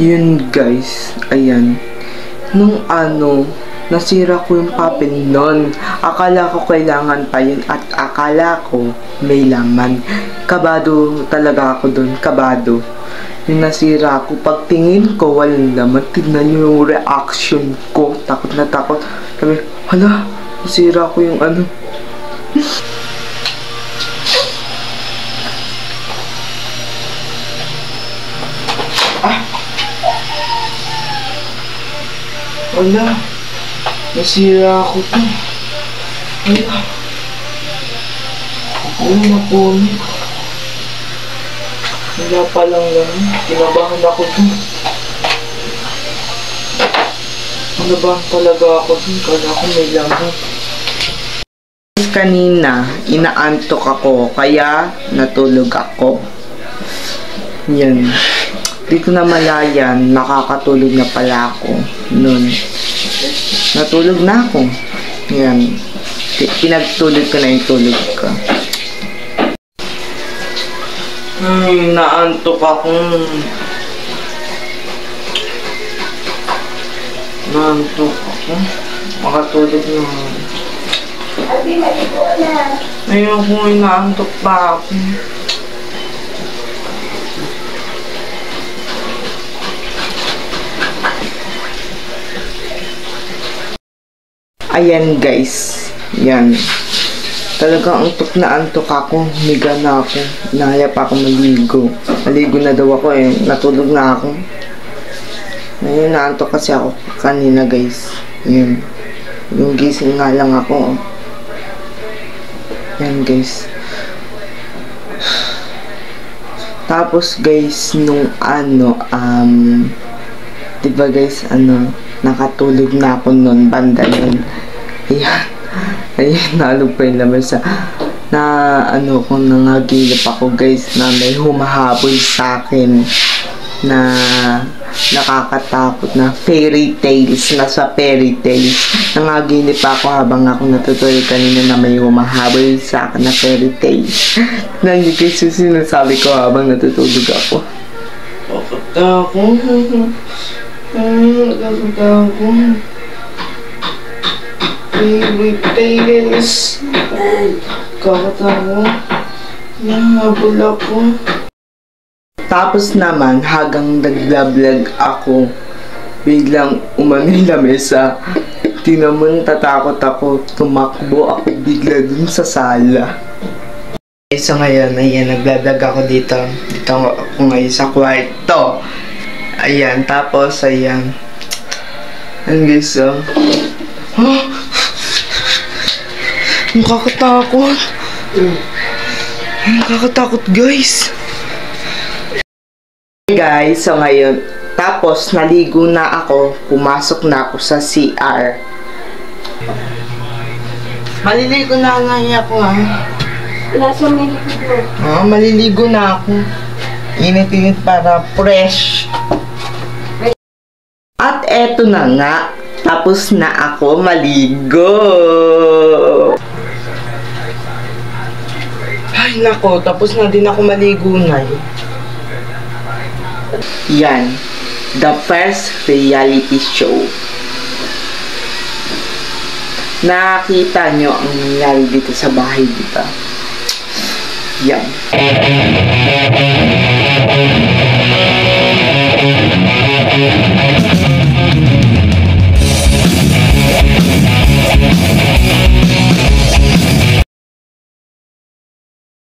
Yun guys, ayan. Nung nasira ko yung papel nun. Akala ko kailangan pa yun at akala ko may laman. Kabado talaga ako dun, kabado. Yung nasira ko, pagtingin ko walang laman, tignan nyo yung reaction ko. Takot na takot. Sabi, hala, nasira ko yung wala, nasira ako to. Wala na po. Wala pa lang naman. Kinabahan ako to. Kinabahan talaga ako to. Kala ko may laman. Kanina, inaantok ako. Kaya natulog ako. Yan. Dito na malayan, nakakatulog na pala ako nun. Natulog na ako. Yan. Pinagtulog ko na yung tulog ko. Naantok ako. Naantok ako. Makatulog na. Ayoko, naantok pa ako. Ayan guys, yan. Talagang antok na antok ako, humiga na ako. Nahaya pa ako maligo. Maligo na daw ako eh, natulog na ako. Ngayon naantok kasi ako kanina guys. Yan. Yung gising nga lang ako. Yan guys. Tapos guys, nung diba guys, nakatulog na ako nun, banda yun. Ayan. Ayan, naalog pa yung laman sa kung nangagilip ako guys, na may humahabol sa akin na nakakatakot na fairy tales, nasa fairy tales. Nangagilip ako habang ako natutulog kanina na may humahabol sa akin na fairy tales. Nandiyo guys yung sinasabi ko habang natutulog ako. Nakakatakot. Fairy tales. Kakatawa. Nahabol ako. Tapos naman, hagang naglablog ako, biglang umano yung lamesa. Tinamon, tatakot ako. Tumakbo ako bigla dun sa sala. So ngayon, ayan, naglablog ako dito. Dito ako ngayon sa kwarto. Ayan, tapos, ayan. Ayan guys, nakakatakot. Nakakatakot guys. Guys, so ngayon, tapos naligo na ako, pumasok na ako sa CR. Maliligo na ngayon ako Nasa maliligo. Maliligo na ako. Init-init para fresh. At eto na nga, tapos na ako maligo. Ay nako, tapos na din ako maligo na. Yan, the first reality show. Nakita nyo ang nangyari dito sa bahay dito. Yan.